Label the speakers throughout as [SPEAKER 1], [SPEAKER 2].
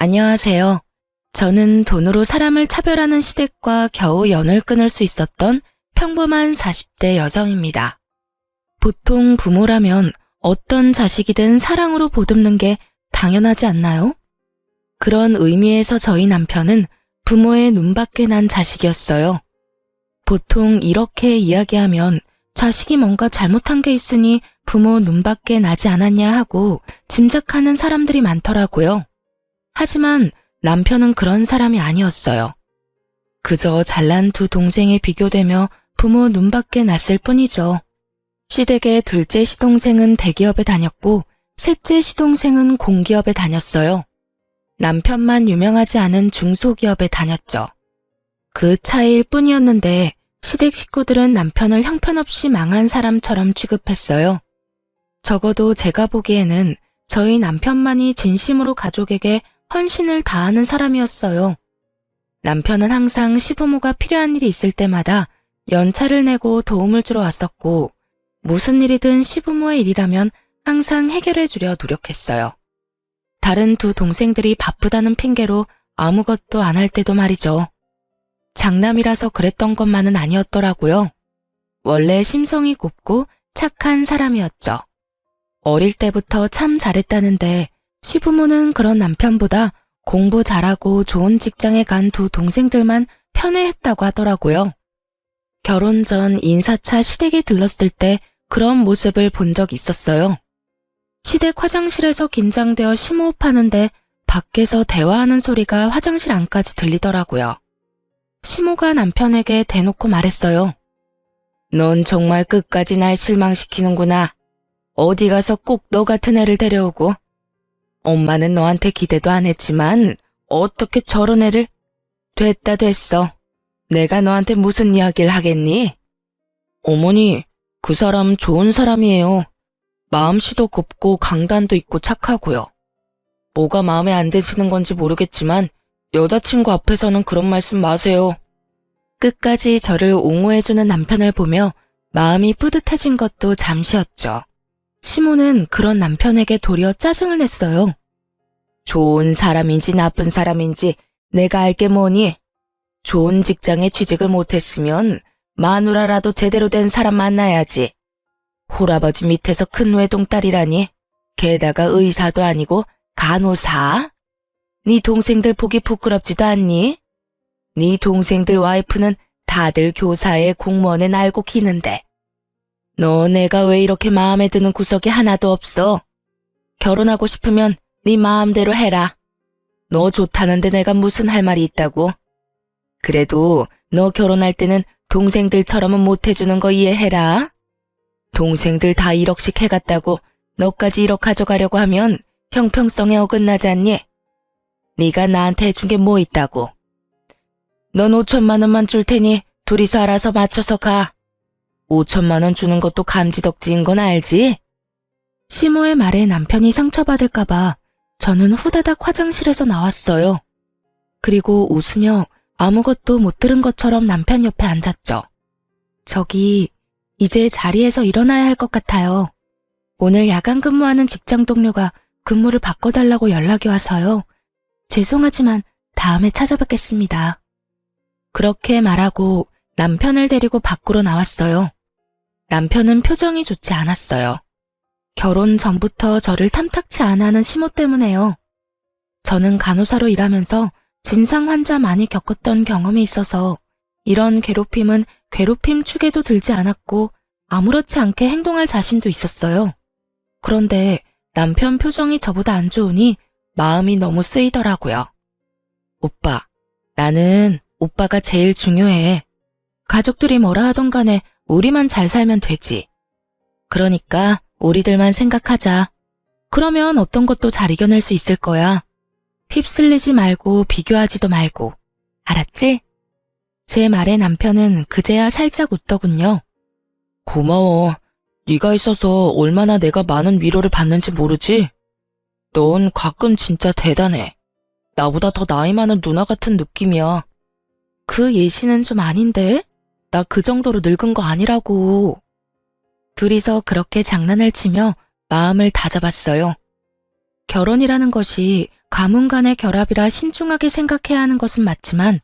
[SPEAKER 1] 안녕하세요. 저는 돈으로 사람을 차별하는 시댁과 겨우 연을 끊을 수 있었던 평범한 40대 여성입니다. 보통 부모라면 어떤 자식이든 사랑으로 보듬는 게 당연하지 않나요? 그런 의미에서 저희 남편은 부모의 눈밖에 난 자식이었어요. 보통 이렇게 이야기하면 자식이 뭔가 잘못한 게 있으니 부모 눈밖에 나지 않았냐 하고 짐작하는 사람들이 많더라고요. 하지만 남편은 그런 사람이 아니었어요. 그저 잘난 두 동생에 비교되며 부모 눈밖에 났을 뿐이죠. 시댁의 둘째 시동생은 대기업에 다녔고 셋째 시동생은 공기업에 다녔어요. 남편만 유명하지 않은 중소기업에 다녔죠. 그 차이일 뿐이었는데 시댁 식구들은 남편을 형편없이 망한 사람처럼 취급했어요. 적어도 제가 보기에는 저희 남편만이 진심으로 가족에게 헌신을 다하는 사람이었어요. 남편은 항상 시부모가 필요한 일이 있을 때마다 연차를 내고 도움을 주러 왔었고 무슨 일이든 시부모의 일이라면 항상 해결해 주려 노력했어요. 다른 두 동생들이 바쁘다는 핑계로 아무것도 안 할 때도 말이죠. 장남이라서 그랬던 것만은 아니었더라고요. 원래 심성이 곱고 착한 사람이었죠. 어릴 때부터 참 잘했다는데 시부모는 그런 남편보다 공부 잘하고 좋은 직장에 간 두 동생들만 편애했다고 하더라고요. 결혼 전 인사차 시댁에 들렀을 때 그런 모습을 본 적 있었어요. 시댁 화장실에서 긴장되어 심호흡하는데 밖에서 대화하는 소리가 화장실 안까지 들리더라고요. 시모가 남편에게 대놓고 말했어요. 넌 정말 끝까지 날 실망시키는구나. 어디 가서 꼭 너 같은 애를 데려오고. 엄마는 너한테 기대도 안 했지만 어떻게 저런 애를. 됐어. 내가 너한테 무슨 이야기를 하겠니? 어머니, 그 사람 좋은 사람이에요. 마음씨도 곱고 강단도 있고 착하고요. 뭐가 마음에 안 드시는 건지 모르겠지만 여자친구 앞에서는 그런 말씀 마세요. 끝까지 저를 옹호해주는 남편을 보며 마음이 뿌듯해진 것도 잠시였죠. 시모는 그런 남편에게 도리어 짜증을 냈어요. 좋은 사람인지 나쁜 사람인지 내가 알게 뭐니? 좋은 직장에 취직을 못했으면 마누라라도 제대로 된 사람 만나야지. 홀아버지 밑에서 큰 외동딸이라니. 게다가 의사도 아니고 간호사? 네 동생들 보기 부끄럽지도 않니? 네 동생들 와이프는 다들 교사에 공무원에 날고 기는데. 너 내가 왜 이렇게 마음에 드는 구석이 하나도 없어? 결혼하고 싶으면 네 마음대로 해라. 너 좋다는데 내가 무슨 할 말이 있다고? 그래도 너 결혼할 때는 동생들처럼은 못해주는 거 이해해라. 동생들 다 1억씩 해갔다고 너까지 1억 가져가려고 하면 형평성에 어긋나지 않니? 네가 나한테 해준 게 뭐 있다고? 넌 5천만 원만 줄 테니 둘이서 알아서 맞춰서 가. 5천만 원 주는 것도 감지덕지인 건 알지? 시모의 말에 남편이 상처받을까봐 저는 후다닥 화장실에서 나왔어요. 그리고 웃으며 아무것도 못 들은 것처럼 남편 옆에 앉았죠. 저기 이제 자리에서 일어나야 할 것 같아요. 오늘 야간 근무하는 직장 동료가 근무를 바꿔달라고 연락이 와서요. 죄송하지만 다음에 찾아뵙겠습니다. 그렇게 말하고 남편을 데리고 밖으로 나왔어요. 남편은 표정이 좋지 않았어요. 결혼 전부터 저를 탐탁치 않아 하는 시모 때문에요. 저는 간호사로 일하면서 진상 환자 많이 겪었던 경험이 있어서 이런 괴롭힘은 괴롭힘 축에도 들지 않았고 아무렇지 않게 행동할 자신도 있었어요. 그런데 남편 표정이 저보다 안 좋으니 마음이 너무 쓰이더라고요. 오빠, 나는 오빠가 제일 중요해. 가족들이 뭐라 하던 간에 우리만 잘 살면 되지. 그러니까 우리들만 생각하자. 그러면 어떤 것도 잘 이겨낼 수 있을 거야. 휩쓸리지 말고 비교하지도 말고. 알았지? 제 말에 남편은 그제야 살짝 웃더군요. 고마워. 네가 있어서 얼마나 내가 많은 위로를 받는지 모르지? 넌 가끔 진짜 대단해. 나보다 더 나이 많은 누나 같은 느낌이야. 그 예시는 좀 아닌데? 나 그 정도로 늙은 거 아니라고. 둘이서 그렇게 장난을 치며 마음을 다잡았어요. 결혼이라는 것이 가문 간의 결합이라 신중하게 생각해야 하는 것은 맞지만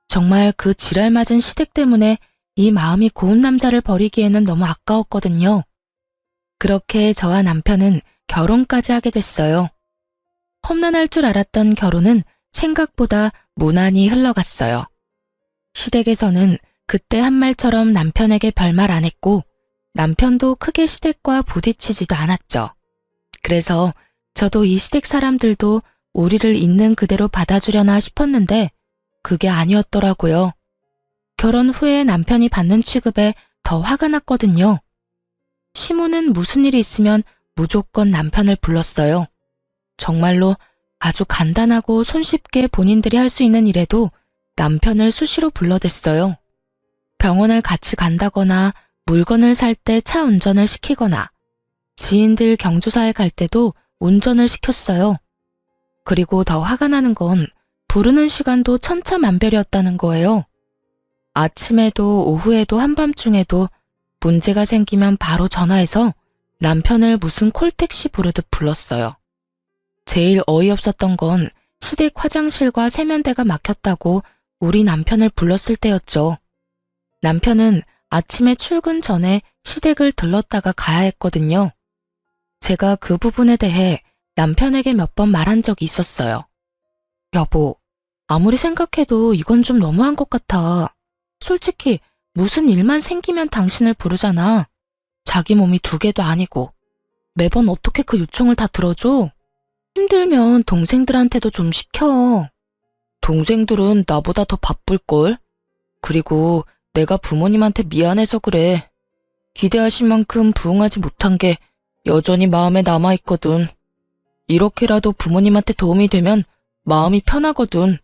[SPEAKER 1] 정말 그 지랄 맞은 시댁 때문에 이 마음이 고운 남자를 버리기에는 너무 아까웠거든요. 그렇게 저와 남편은 결혼까지 하게 됐어요. 험난할 줄 알았던 결혼은 생각보다 무난히 흘러갔어요. 시댁에서는 그때 한 말처럼 남편에게 별말 안 했고 남편도 크게 시댁과 부딪히지도 않았죠. 그래서 저도 이 시댁 사람들도 우리를 있는 그대로 받아주려나 싶었는데 그게 아니었더라고요. 결혼 후에 남편이 받는 취급에 더 화가 났거든요. 시모는 무슨 일이 있으면 무조건 남편을 불렀어요. 정말로 아주 간단하고 손쉽게 본인들이 할 수 있는 일에도 남편을 수시로 불러댔어요. 병원을 같이 간다거나 물건을 살 때 차 운전을 시키거나 지인들 경조사에 갈 때도 운전을 시켰어요. 그리고 더 화가 나는 건 부르는 시간도 천차만별이었다는 거예요. 아침에도 오후에도 한밤중에도 문제가 생기면 바로 전화해서 남편을 무슨 콜택시 부르듯 불렀어요. 제일 어이없었던 건 시댁 화장실과 세면대가 막혔다고 우리 남편을 불렀을 때였죠. 남편은 아침에 출근 전에 시댁을 들렀다가 가야 했거든요. 제가 그 부분에 대해 남편에게 몇 번 말한 적이 있었어요. 여보, 아무리 생각해도 이건 좀 너무한 것 같아. 솔직히 무슨 일만 생기면 당신을 부르잖아. 자기 몸이 2개도 아니고. 매번 어떻게 그 요청을 다 들어줘? 힘들면 동생들한테도 좀 시켜. 동생들은 나보다 더 바쁠걸? 그리고 내가 부모님한테 미안해서 그래. 기대하신 만큼 부응하지 못한 게 여전히 마음에 남아있거든. 이렇게라도 부모님한테 도움이 되면 마음이 편하거든.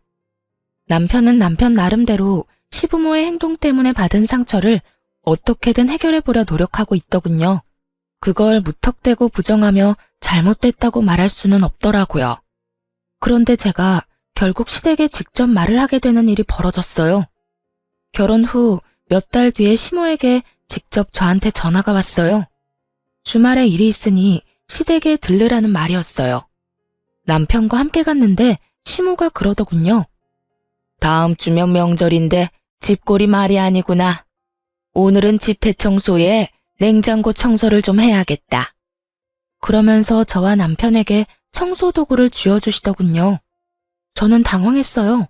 [SPEAKER 1] 남편은 남편 나름대로 시부모의 행동 때문에 받은 상처를 어떻게든 해결해보려 노력하고 있더군요. 그걸 무턱대고 부정하며 잘못됐다고 말할 수는 없더라고요. 그런데 제가 결국 시댁에 직접 말을 하게 되는 일이 벌어졌어요. 결혼 후 몇 달 뒤에 시모에게 직접 저한테 전화가 왔어요. 주말에 일이 있으니 시댁에 들르라는 말이었어요. 남편과 함께 갔는데 시모가 그러더군요. 다음 주면 명절인데 집골이 말이 아니구나. 오늘은 집 대청소에 냉장고 청소를 좀 해야겠다. 그러면서 저와 남편에게 청소 도구를 쥐어주시더군요. 저는 당황했어요.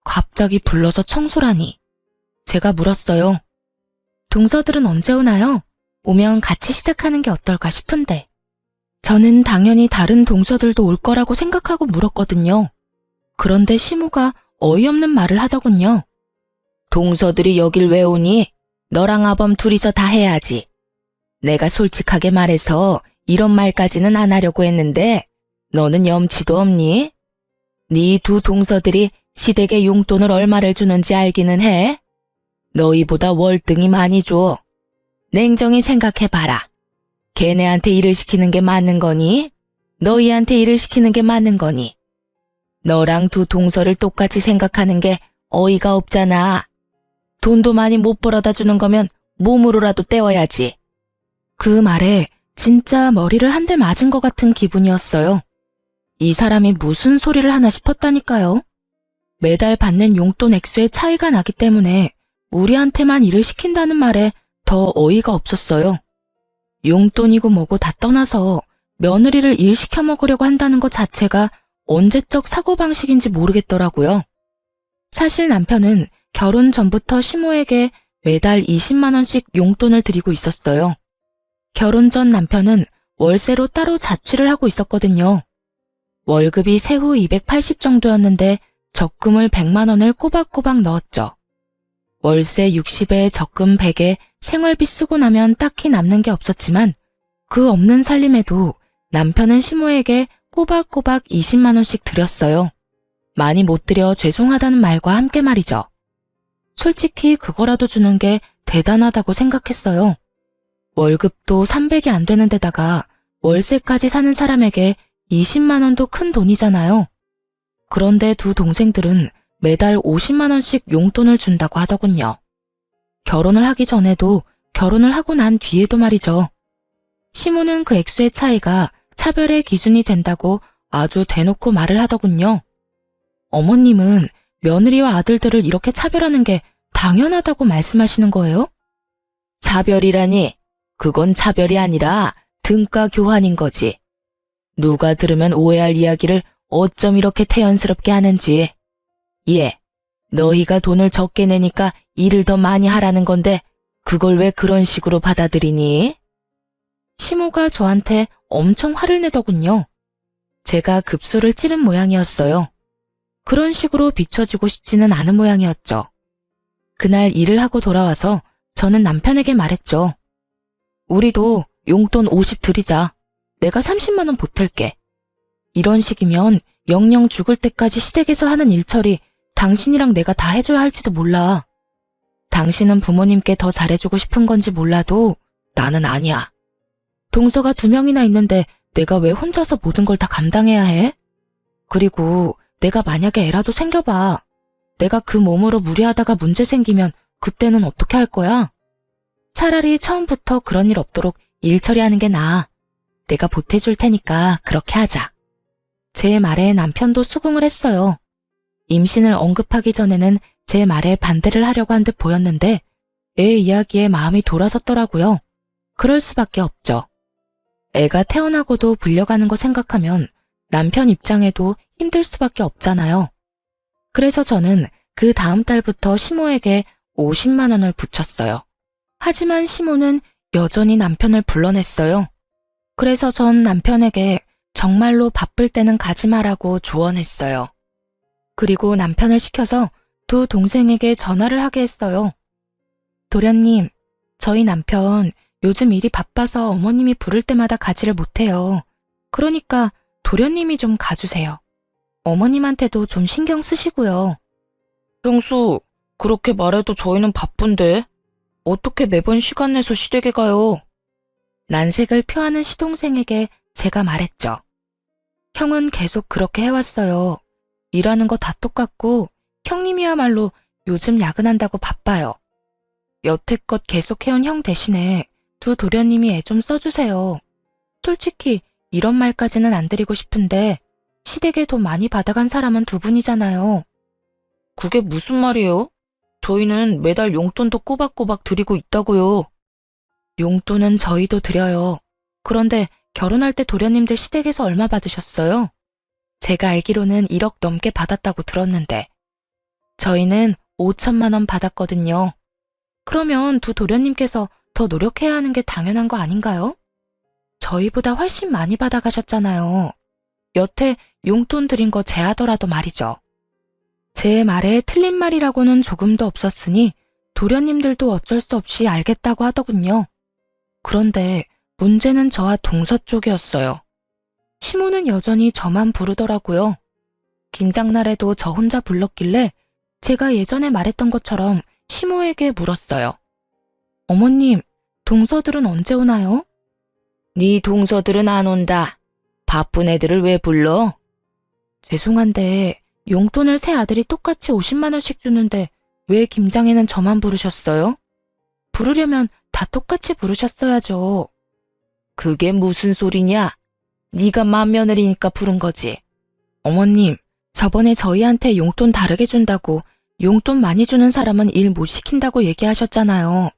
[SPEAKER 1] 갑자기 불러서 청소라니. 제가 물었어요. 동서들은 언제 오나요? 오면 같이 시작하는 게 어떨까 싶은데. 저는 당연히 다른 동서들도 올 거라고 생각하고 물었거든요. 그런데 시모가 어이없는 말을 하더군요. 동서들이 여길 왜 오니? 너랑 아범 둘이서 다 해야지. 내가 솔직하게 말해서 이런 말까지는 안 하려고 했는데 너는 염치도 없니? 네 2 동서들이 시댁에 용돈을 얼마를 주는지 알기는 해? 너희보다 월등히 많이 줘. 냉정히 생각해봐라. 걔네한테 일을 시키는 게 맞는 거니? 너희한테 일을 시키는 게 맞는 거니? 너랑 2 동서를 똑같이 생각하는 게 어이가 없잖아. 돈도 많이 못 벌어다 주는 거면 몸으로라도 때워야지. 그 말에 진짜 머리를 한 대 맞은 것 같은 기분이었어요. 이 사람이 무슨 소리를 하나 싶었다니까요. 매달 받는 용돈 액수의 차이가 나기 때문에 우리한테만 일을 시킨다는 말에 더 어이가 없었어요. 용돈이고 뭐고 다 떠나서 며느리를 일 시켜 먹으려고 한다는 것 자체가 언제적 사고방식인지 모르겠더라고요. 사실 남편은 결혼 전부터 시모에게 매달 20만 원씩 용돈을 드리고 있었어요. 결혼 전 남편은 월세로 따로 자취를 하고 있었거든요. 월급이 세후 280 정도였는데 적금을 100만 원을 꼬박꼬박 넣었죠. 월세 60에 적금 100에 생활비 쓰고 나면 딱히 남는 게 없었지만 그 없는 살림에도 남편은 시모에게 꼬박꼬박 20만 원씩 드렸어요. 많이 못 드려 죄송하다는 말과 함께 말이죠. 솔직히 그거라도 주는 게 대단하다고 생각했어요. 월급도 300이 안 되는 데다가 월세까지 사는 사람에게 20만 원도 큰 돈이잖아요. 그런데 2 동생들은 매달 50만 원씩 용돈을 준다고 하더군요. 결혼을 하기 전에도 결혼을 하고 난 뒤에도 말이죠. 시모는 그 액수의 차이가 차별의 기준이 된다고 아주 대놓고 말을 하더군요. 어머님은 며느리와 아들들을 이렇게 차별하는 게 당연하다고 말씀하시는 거예요? 차별이라니, 그건 차별이 아니라 등가 교환인 거지. 누가 들으면 오해할 이야기를 어쩜 이렇게 태연스럽게 하는지. 예, 너희가 돈을 적게 내니까 일을 더 많이 하라는 건데 그걸 왜 그런 식으로 받아들이니? 시모가 저한테 엄청 화를 내더군요. 제가 급소를 찌른 모양이었어요. 그런 식으로 비춰지고 싶지는 않은 모양이었죠. 그날 일을 하고 돌아와서 저는 남편에게 말했죠. 우리도 용돈 50 드리자. 내가 30만 원 보탤게. 이런 식이면 영영 죽을 때까지 시댁에서 하는 일처리 당신이랑 내가 다 해줘야 할지도 몰라. 당신은 부모님께 더 잘해주고 싶은 건지 몰라도 나는 아니야. 동서가 2명이나 있는데 내가 왜 혼자서 모든 걸 다 감당해야 해? 그리고 내가 만약에 애라도 생겨봐. 내가 그 몸으로 무리하다가 문제 생기면 그때는 어떻게 할 거야? 차라리 처음부터 그런 일 없도록 일 처리하는 게 나아. 내가 보태줄 테니까 그렇게 하자. 제 말에 남편도 수긍을 했어요. 임신을 언급하기 전에는 제 말에 반대를 하려고 한 듯 보였는데 애 이야기에 마음이 돌아섰더라고요. 그럴 수밖에 없죠. 애가 태어나고도 불려가는 거 생각하면 남편 입장에도 힘들 수밖에 없잖아요. 그래서 저는 그 다음 달부터 시모에게 50만 원을 붙였어요. 하지만 시모는 여전히 남편을 불러냈어요. 그래서 전 남편에게 정말로 바쁠 때는 가지 마라고 조언했어요. 그리고 남편을 시켜서 2 동생에게 전화를 하게 했어요. 도련님, 저희 남편 요즘 일이 바빠서 어머님이 부를 때마다 가지를 못해요. 그러니까 도련님이 좀 가주세요. 어머님한테도 좀 신경 쓰시고요. 형수, 그렇게 말해도 저희는 바쁜데 어떻게 매번 시간 내서 시댁에 가요? 난색을 표하는 시동생에게 제가 말했죠. 형은 계속 그렇게 해왔어요. 일하는 거 다 똑같고 형님이야말로 요즘 야근한다고 바빠요. 여태껏 계속 해온 형 대신에 2 도련님이 애 좀 써주세요. 솔직히 이런 말까지는 안 드리고 싶은데 시댁에 돈 많이 받아간 사람은 2분이잖아요. 그게 무슨 말이에요? 저희는 매달 용돈도 꼬박꼬박 드리고 있다고요. 용돈은 저희도 드려요. 그런데 결혼할 때 도련님들 시댁에서 얼마 받으셨어요? 제가 알기로는 1억 넘게 받았다고 들었는데 저희는 5천만 원 받았거든요. 그러면 2 도련님께서 더 노력해야 하는 게 당연한 거 아닌가요? 저희보다 훨씬 많이 받아가셨잖아요. 여태 용돈 드린 거 제하더라도 말이죠. 제 말에 틀린 말이라고는 조금도 없었으니 도련님들도 어쩔 수 없이 알겠다고 하더군요. 그런데 문제는 저와 동서 쪽이었어요. 시모는 여전히 저만 부르더라고요. 김장날에도 저 혼자 불렀길래 제가 예전에 말했던 것처럼 시모에게 물었어요. 어머님, 동서들은 언제 오나요? 네 동서들은 안 온다. 바쁜 애들을 왜 불러? 죄송한데 용돈을 세 아들이 똑같이 50만 원씩 주는데 왜 김장에는 저만 부르셨어요? 부르려면 다 똑같이 부르셨어야죠. 그게 무슨 소리냐? 네가 맏며느리니까 부른 거지. 어머님, 저번에 저희한테 용돈 다르게 준다고 용돈 많이 주는 사람은 일 못 시킨다고 얘기하셨잖아요.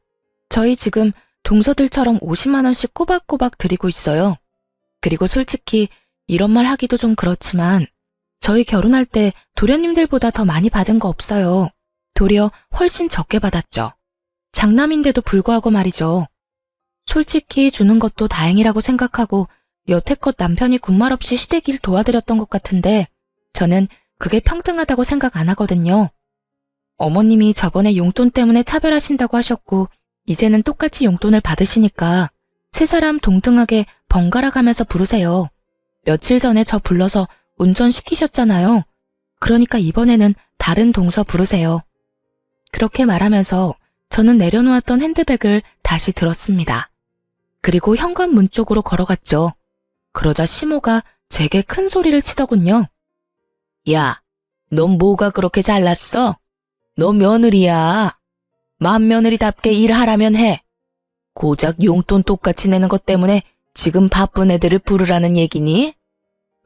[SPEAKER 1] 저희 지금 동서들처럼 50만 원씩 꼬박꼬박 드리고 있어요. 그리고 솔직히 이런 말 하기도 좀 그렇지만 저희 결혼할 때 도련님들보다 더 많이 받은 거 없어요. 도리어 훨씬 적게 받았죠. 장남인데도 불구하고 말이죠. 솔직히 주는 것도 다행이라고 생각하고 여태껏 남편이 군말 없이 시댁 일 도와드렸던 것 같은데 저는 그게 평등하다고 생각 안 하거든요. 어머님이 저번에 용돈 때문에 차별하신다고 하셨고 이제는 똑같이 용돈을 받으시니까 세 사람 동등하게 번갈아 가면서 부르세요. 며칠 전에 저 불러서 운전시키셨잖아요. 그러니까 이번에는 다른 동서 부르세요. 그렇게 말하면서 저는 내려놓았던 핸드백을 다시 들었습니다. 그리고 현관문 쪽으로 걸어갔죠. 그러자 시모가 제게 큰 소리를 치더군요. 야, 넌 뭐가 그렇게 잘났어? 너 며느리야. 맏며느리답게 일하라면 해. 고작 용돈 똑같이 내는 것 때문에 지금 바쁜 애들을 부르라는 얘기니?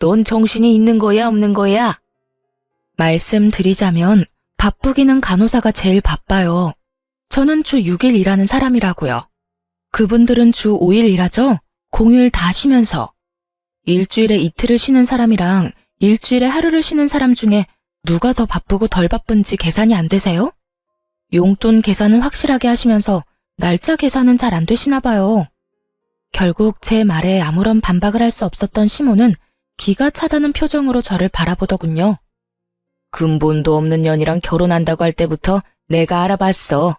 [SPEAKER 1] 넌 정신이 있는 거야, 없는 거야? 말씀드리자면 바쁘기는 간호사가 제일 바빠요. 저는 주 6일 일하는 사람이라고요. 그분들은 주 5일 일하죠? 공휴일 다 쉬면서. 일주일에 이틀을 쉬는 사람이랑 일주일에 하루를 쉬는 사람 중에 누가 더 바쁘고 덜 바쁜지 계산이 안 되세요? 용돈 계산은 확실하게 하시면서 날짜 계산은 잘 안 되시나 봐요. 결국 제 말에 아무런 반박을 할 수 없었던 시모는 기가 차다는 표정으로 저를 바라보더군요. 근본도 없는 년이랑 결혼한다고 할 때부터 내가 알아봤어.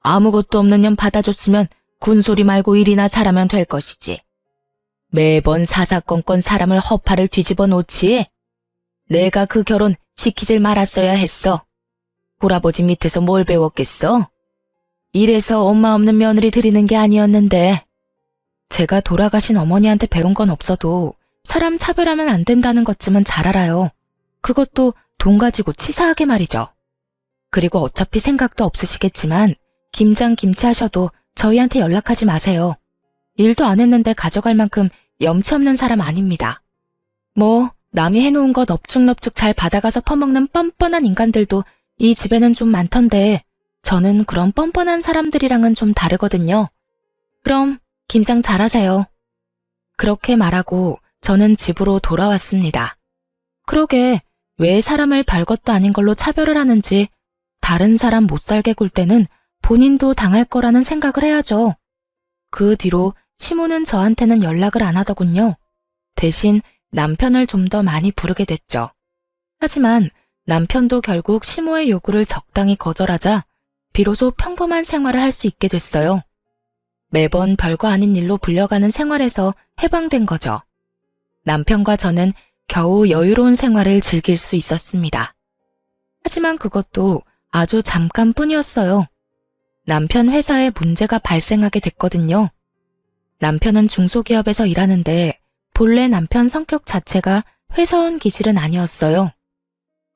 [SPEAKER 1] 아무것도 없는 년 받아줬으면 군소리 말고 일이나 잘하면 될 것이지. 매번 사사건건 사람을 허파를 뒤집어 놓지. 내가 그 결혼 시키질 말았어야 했어. 할아버지 밑에서 뭘 배웠겠어? 이래서 엄마 없는 며느리 들이는 게 아니었는데. 제가 돌아가신 어머니한테 배운 건 없어도 사람 차별하면 안 된다는 것쯤은 잘 알아요. 그것도 돈 가지고 치사하게 말이죠. 그리고 어차피 생각도 없으시겠지만 김장 김치 하셔도 저희한테 연락하지 마세요. 일도 안 했는데 가져갈 만큼 염치 없는 사람 아닙니다. 뭐 남이 해놓은 것 넙죽넙죽 잘 받아가서 퍼먹는 뻔뻔한 인간들도 이 집에는 좀 많던데 저는 그런 뻔뻔한 사람들이랑은 좀 다르거든요. 그럼 김장 잘하세요. 그렇게 말하고 저는 집으로 돌아왔습니다. 그러게 왜 사람을 별것도 아닌 걸로 차별을 하는지 다른 사람 못 살게 굴 때는 본인도 당할 거라는 생각을 해야죠. 그 뒤로 시모는 저한테는 연락을 안 하더군요. 대신 남편을 좀 더 많이 부르게 됐죠. 하지만 남편도 결국 시모의 요구를 적당히 거절하자 비로소 평범한 생활을 할 수 있게 됐어요. 매번 별거 아닌 일로 불려가는 생활에서 해방된 거죠. 남편과 저는 겨우 여유로운 생활을 즐길 수 있었습니다. 하지만 그것도 아주 잠깐뿐이었어요. 남편 회사에 문제가 발생하게 됐거든요. 남편은 중소기업에서 일하는데 본래 남편 성격 자체가 회사원 기질은 아니었어요.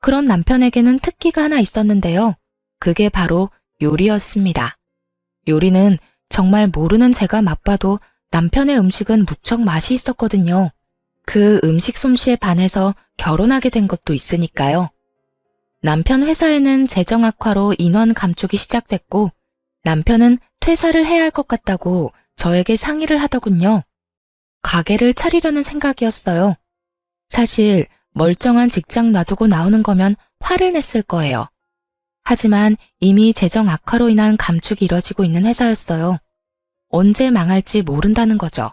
[SPEAKER 1] 그런 남편에게는 특기가 하나 있었는데요. 그게 바로 요리였습니다. 요리는 정말 모르는 제가 맛봐도 남편의 음식은 무척 맛이 있었거든요. 그 음식 솜씨에 반해서 결혼하게 된 것도 있으니까요. 남편 회사에는 재정 악화로 인원 감축이 시작됐고 남편은 퇴사를 해야 할 것 같다고 저에게 상의를 하더군요. 가게를 차리려는 생각이었어요. 사실 멀쩡한 직장 놔두고 나오는 거면 화를 냈을 거예요. 하지만 이미 재정 악화로 인한 감축이 이뤄지고 있는 회사였어요. 언제 망할지 모른다는 거죠.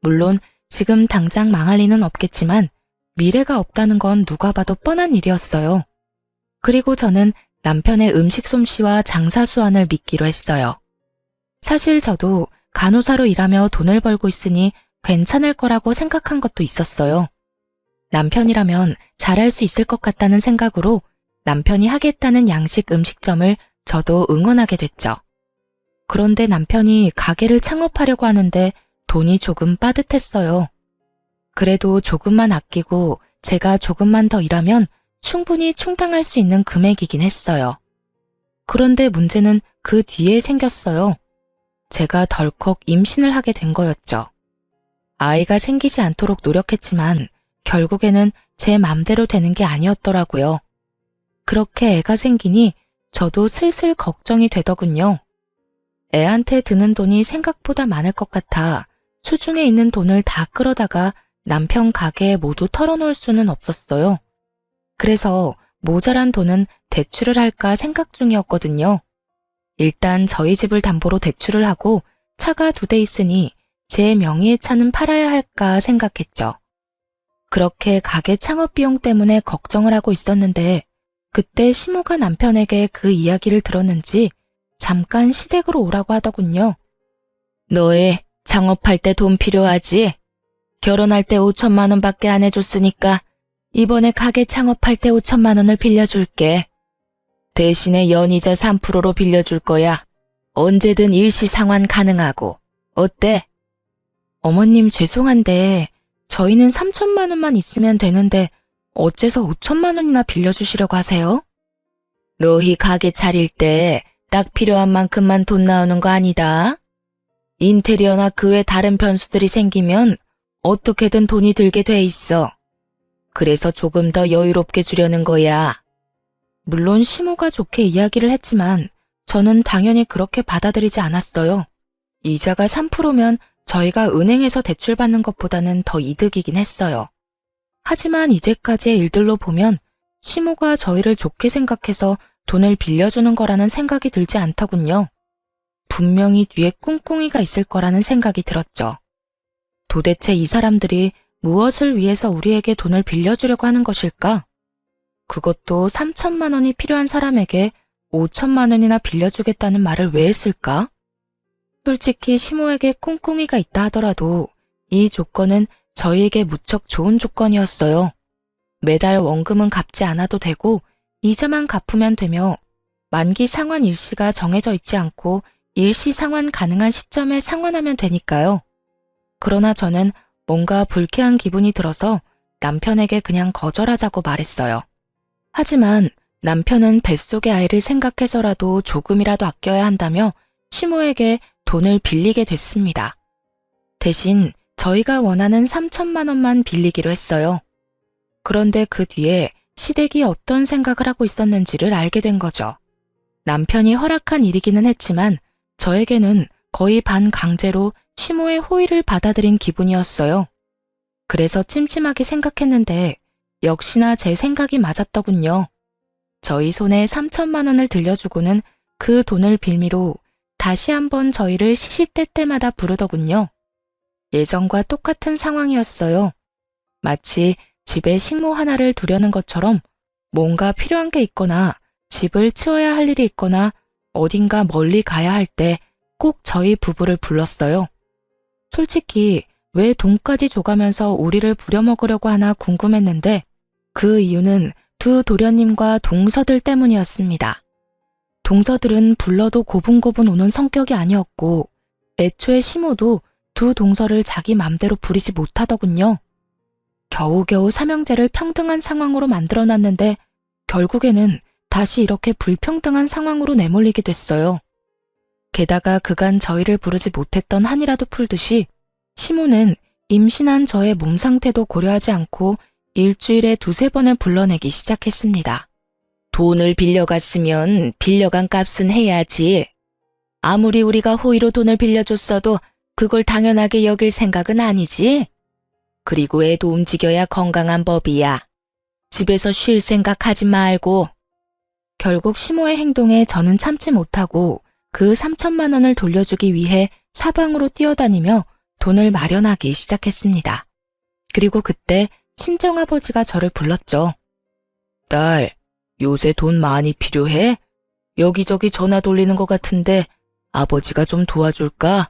[SPEAKER 1] 물론 지금 당장 망할 리는 없겠지만 미래가 없다는 건 누가 봐도 뻔한 일이었어요. 그리고 저는 남편의 음식 솜씨와 장사 수완을 믿기로 했어요. 사실 저도 간호사로 일하며 돈을 벌고 있으니 괜찮을 거라고 생각한 것도 있었어요. 남편이라면 잘할 수 있을 것 같다는 생각으로 남편이 하겠다는 양식 음식점을 저도 응원하게 됐죠. 그런데 남편이 가게를 창업하려고 하는데 돈이 조금 빠듯했어요. 그래도 조금만 아끼고 제가 조금만 더 일하면 충분히 충당할 수 있는 금액이긴 했어요. 그런데 문제는 그 뒤에 생겼어요. 제가 덜컥 임신을 하게 된 거였죠. 아이가 생기지 않도록 노력했지만 결국에는 제 맘대로 되는 게 아니었더라고요. 그렇게 애가 생기니 저도 슬슬 걱정이 되더군요. 애한테 드는 돈이 생각보다 많을 것 같아 수중에 있는 돈을 다 끌어다가 남편 가게에 모두 털어놓을 수는 없었어요. 그래서 모자란 돈은 대출을 할까 생각 중이었거든요. 일단 저희 집을 담보로 대출을 하고 차가 2대 있으니 제 명의의 차는 팔아야 할까 생각했죠. 그렇게 가게 창업 비용 때문에 걱정을 하고 있었는데 그때 시모가 남편에게 그 이야기를 들었는지 잠깐 시댁으로 오라고 하더군요. 너의 창업할 때 돈 필요하지? 결혼할 때 5천만 원밖에 안 해줬으니까 이번에 가게 창업할 때 5천만 원을 빌려줄게. 대신에 연이자 3%로 빌려줄 거야. 언제든 일시 상환 가능하고. 어때? 어머님 죄송한데 저희는 3천만 원만 있으면 되는데 어째서 5천만 원이나 빌려주시려고 하세요? 너희 가게 차릴 때 딱 필요한 만큼만 돈 나오는 거 아니다. 인테리어나 그 외 다른 변수들이 생기면 어떻게든 돈이 들게 돼 있어. 그래서 조금 더 여유롭게 주려는 거야. 물론 시모가 좋게 이야기를 했지만 저는 당연히 그렇게 받아들이지 않았어요. 이자가 3%면 저희가 은행에서 대출받는 것보다는 더 이득이긴 했어요. 하지만 이제까지의 일들로 보면 시모가 저희를 좋게 생각해서 돈을 빌려주는 거라는 생각이 들지 않더군요. 분명히 뒤에 꿍꿍이가 있을 거라는 생각이 들었죠. 도대체 이 사람들이 무엇을 위해서 우리에게 돈을 빌려주려고 하는 것일까? 그것도 3천만 원이 필요한 사람에게 5천만 원이나 빌려주겠다는 말을 왜 했을까? 솔직히 시모에게 꿍꿍이가 있다 하더라도 이 조건은 저희에게 무척 좋은 조건이었어요. 매달 원금은 갚지 않아도 되고 이자만 갚으면 되며 만기 상환 일시가 정해져 있지 않고 일시 상환 가능한 시점에 상환하면 되니까요. 그러나 저는 뭔가 불쾌한 기분이 들어서 남편에게 그냥 거절하자고 말했어요. 하지만 남편은 뱃속의 아이를 생각해서라도 조금이라도 아껴야 한다며 시모에게 돈을 빌리게 됐습니다. 대신 저희가 원하는 3천만 원만 빌리기로 했어요. 그런데 그 뒤에 시댁이 어떤 생각을 하고 있었는지를 알게 된 거죠. 남편이 허락한 일이기는 했지만 저에게는 거의 반강제로 시모의 호의를 받아들인 기분이었어요. 그래서 찜찜하게 생각했는데 역시나 제 생각이 맞았더군요. 저희 손에 3천만 원을 들려주고는 그 돈을 빌미로 다시 한번 저희를 시시때때마다 부르더군요. 예전과 똑같은 상황이었어요. 마치 집에 식모 하나를 두려는 것처럼 뭔가 필요한 게 있거나 집을 치워야 할 일이 있거나 어딘가 멀리 가야 할 때 꼭 저희 부부를 불렀어요. 솔직히 왜 돈까지 줘가면서 우리를 부려먹으려고 하나 궁금했는데 그 이유는 두 도련님과 동서들 때문이었습니다. 동서들은 불러도 고분고분 오는 성격이 아니었고 애초에 시모도 두 동서를 자기 맘대로 부리지 못하더군요. 겨우겨우 삼형제를 평등한 상황으로 만들어놨는데 결국에는 다시 이렇게 불평등한 상황으로 내몰리게 됐어요. 게다가 그간 저희를 부르지 못했던 한이라도 풀듯이 시모는 임신한 저의 몸 상태도 고려하지 않고 일주일에 2-3번을 불러내기 시작했습니다. 돈을 빌려갔으면 빌려간 값은 해야지. 아무리 우리가 호의로 돈을 빌려줬어도 그걸 당연하게 여길 생각은 아니지. 그리고 애도 움직여야 건강한 법이야. 집에서 쉴 생각하지 말고. 결국 시모의 행동에 저는 참지 못하고 그 3천만 원을 돌려주기 위해 사방으로 뛰어다니며 돈을 마련하기 시작했습니다. 그리고 그때 친정아버지가 저를 불렀죠. 딸, 요새 돈 많이 필요해? 여기저기 전화 돌리는 것 같은데 아버지가 좀 도와줄까?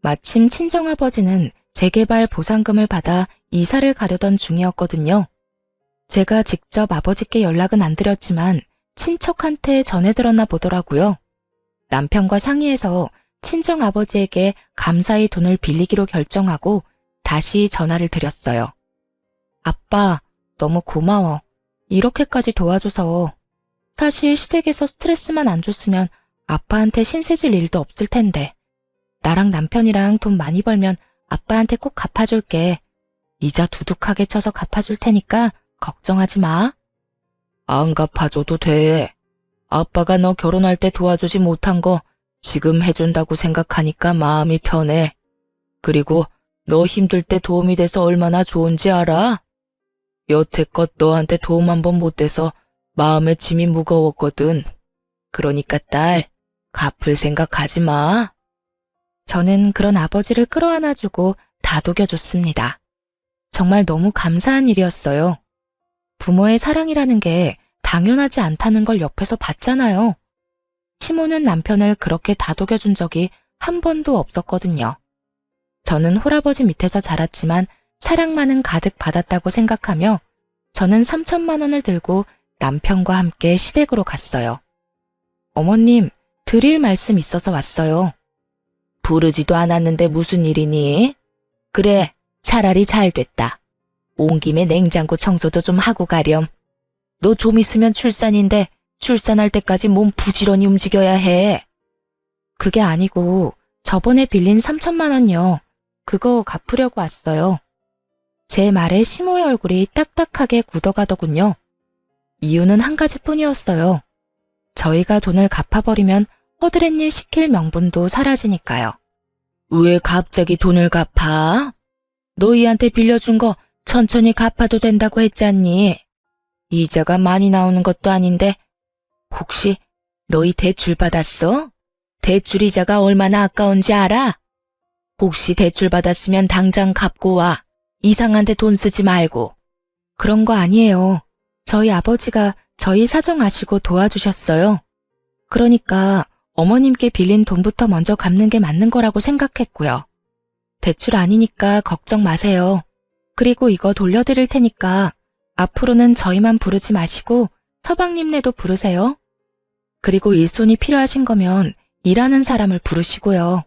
[SPEAKER 1] 마침 친정아버지는 재개발 보상금을 받아 이사를 가려던 중이었거든요. 제가 직접 아버지께 연락은 안 드렸지만 친척한테 전해들었나 보더라고요. 남편과 상의해서 친정아버지에게 감사히 돈을 빌리기로 결정하고 다시 전화를 드렸어요. 아빠, 너무 고마워. 이렇게까지 도와줘서. 사실 시댁에서 스트레스만 안 줬으면 아빠한테 신세질 일도 없을 텐데. 나랑 남편이랑 돈 많이 벌면 아빠한테 꼭 갚아줄게. 이자 두둑하게 쳐서 갚아줄 테니까 걱정하지 마. 안 갚아줘도 돼. 아빠가 너 결혼할 때 도와주지 못한 거 지금 해준다고 생각하니까 마음이 편해. 그리고 너 힘들 때 도움이 돼서 얼마나 좋은지 알아? 여태껏 너한테 도움 한 번 못 돼서 마음에 짐이 무거웠거든. 그러니까 딸, 갚을 생각하지 마. 저는 그런 아버지를 끌어안아주고 다독여줬습니다. 정말 너무 감사한 일이었어요. 부모의 사랑이라는 게 당연하지 않다는 걸 옆에서 봤잖아요. 시모는 남편을 그렇게 다독여준 적이 한 번도 없었거든요. 저는 홀아버지 밑에서 자랐지만 사랑만은 가득 받았다고 생각하며 저는 3천만 원을 들고 남편과 함께 시댁으로 갔어요. 어머님, 드릴 말씀 있어서 왔어요. 부르지도 않았는데 무슨 일이니? 그래, 차라리 잘 됐다. 온 김에 냉장고 청소도 좀 하고 가렴. 너 좀 있으면 출산인데 출산할 때까지 몸 부지런히 움직여야 해. 그게 아니고 저번에 빌린 3천만 원요. 그거 갚으려고 왔어요. 제 말에 시모의 얼굴이 딱딱하게 굳어가더군요. 이유는 한 가지뿐이었어요. 저희가 돈을 갚아버리면 허드렛 일 시킬 명분도 사라지니까요. 왜 갑자기 돈을 갚아? 너희한테 빌려준 거 천천히 갚아도 된다고 했잖니. 이자가 많이 나오는 것도 아닌데 혹시 너희 대출 받았어? 대출 이자가 얼마나 아까운지 알아? 혹시 대출 받았으면 당장 갚고 와. 이상한 데 돈 쓰지 말고. 그런 거 아니에요. 저희 아버지가 저희 사정 아시고 도와주셨어요. 그러니까 어머님께 빌린 돈부터 먼저 갚는 게 맞는 거라고 생각했고요. 대출 아니니까 걱정 마세요. 그리고 이거 돌려드릴 테니까 앞으로는 저희만 부르지 마시고 서방님네도 부르세요. 그리고 일손이 필요하신 거면 일하는 사람을 부르시고요.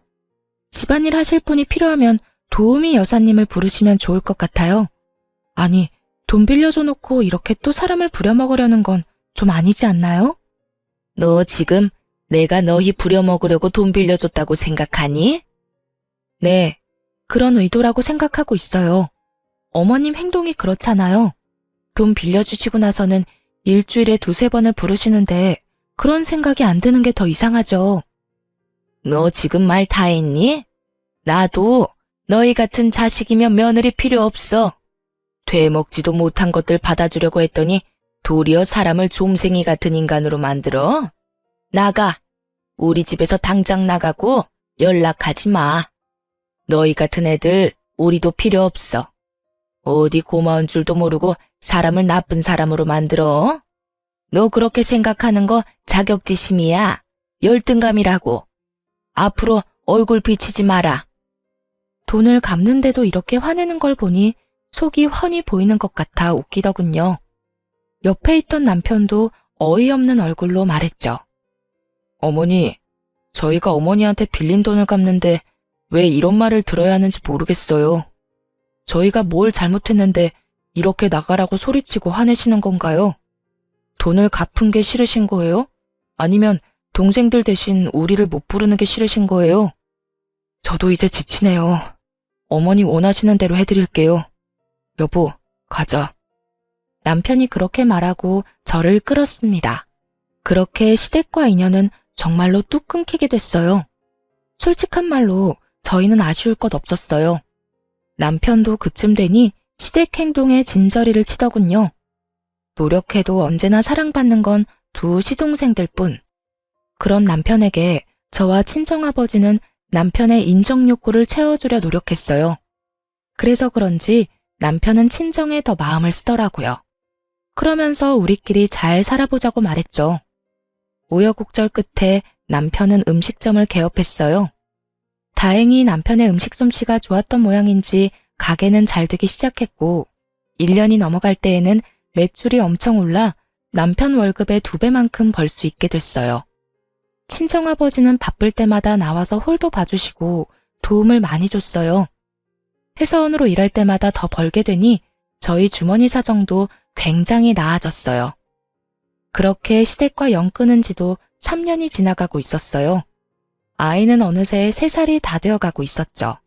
[SPEAKER 1] 집안일 하실 분이 필요하면 도우미 여사님을 부르시면 좋을 것 같아요. 아니, 돈 빌려줘 놓고 이렇게 또 사람을 부려먹으려는 건 좀 아니지 않나요? 너 지금 내가 너희 부려먹으려고 돈 빌려줬다고 생각하니? 네, 그런 의도라고 생각하고 있어요. 어머님 행동이 그렇잖아요. 돈 빌려주시고 나서는 일주일에 2-3번을 부르시는데 그런 생각이 안 드는 게 더 이상하죠. 너 지금 말 다 했니? 나도 너희 같은 자식이면 며느리 필요 없어. 되먹지도 못한 것들 받아주려고 했더니 도리어 사람을 좀생이 같은 인간으로 만들어? 나가. 우리 집에서 당장 나가고 연락하지 마. 너희 같은 애들 우리도 필요 없어. 어디 고마운 줄도 모르고 사람을 나쁜 사람으로 만들어? 너 그렇게 생각하는 거 자격지심이야. 열등감이라고. 앞으로 얼굴 비치지 마라. 돈을 갚는데도 이렇게 화내는 걸 보니 속이 훤히 보이는 것 같아 웃기더군요. 옆에 있던 남편도 어이없는 얼굴로 말했죠. 어머니, 저희가 어머니한테 빌린 돈을 갚는데 왜 이런 말을 들어야 하는지 모르겠어요. 저희가 뭘 잘못했는데 이렇게 나가라고 소리치고 화내시는 건가요? 돈을 갚은 게 싫으신 거예요? 아니면 동생들 대신 우리를 못 부르는 게 싫으신 거예요? 저도 이제 지치네요. 어머니 원하시는 대로 해드릴게요. 여보, 가자. 남편이 그렇게 말하고 저를 끌었습니다. 그렇게 시댁과 인연은 정말로 뚝 끊기게 됐어요. 솔직한 말로 저희는 아쉬울 것 없었어요. 남편도 그쯤 되니 시댁 행동에 진저리를 치더군요. 노력해도 언제나 사랑받는 건 두 시동생들 뿐. 그런 남편에게 저와 친정아버지는 남편의 인정 욕구를 채워주려 노력했어요. 그래서 그런지 남편은 친정에 더 마음을 쓰더라고요. 그러면서 우리끼리 잘 살아보자고 말했죠. 우여곡절 끝에 남편은 음식점을 개업했어요. 다행히 남편의 음식 솜씨가 좋았던 모양인지 가게는 잘 되기 시작했고 1년이 넘어갈 때에는 매출이 엄청 올라 남편 월급의 2배만큼 벌 수 있게 됐어요. 친정아버지는 바쁠 때마다 나와서 홀도 봐주시고 도움을 많이 줬어요. 회사원으로 일할 때마다 더 벌게 되니 저희 주머니 사정도 굉장히 나아졌어요. 그렇게 시댁과 연 끊은 지도 3년이 지나가고 있었어요. 아이는 어느새 3살이 다 되어가고 있었죠.